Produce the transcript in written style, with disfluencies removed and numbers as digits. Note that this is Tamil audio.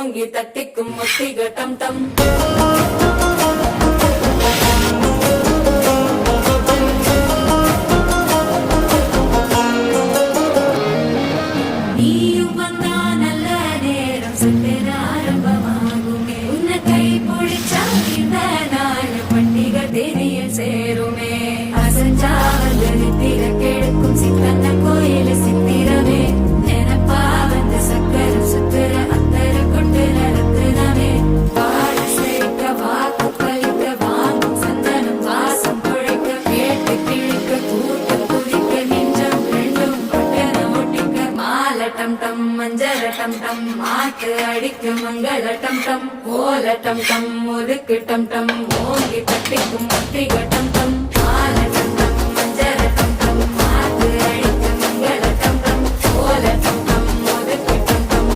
ஓங்கி தட்டிக்கும் ஒத்திக டம் டம் சேருமே அசஞ்சாவல் திறக்கெடுக்கும் சித்தன்ன கோயில சித்திரமே நினப்பா வந்து சக்கர சுத்துற அத்தர கொண்டு நடத்துனவே வாழ சேர்க்க வாக்கு பலிக்க வாங்கும் சந்தனம் வாசம் குழைக்க கேட்டு கிழிக்க கூட்ட குதிக்க நெஞ்சம் ரெண்டும் கொட்டன ஒட்டிக்க மால டம் டம் மஞ்சள டம் டம் மாட்டு அடிக்க மங்கள டம் டம் கோல டம் டம் ஒதுக்கு டம் டம் ஓங்கி தட்டிக்கும் ஒத்திக டம்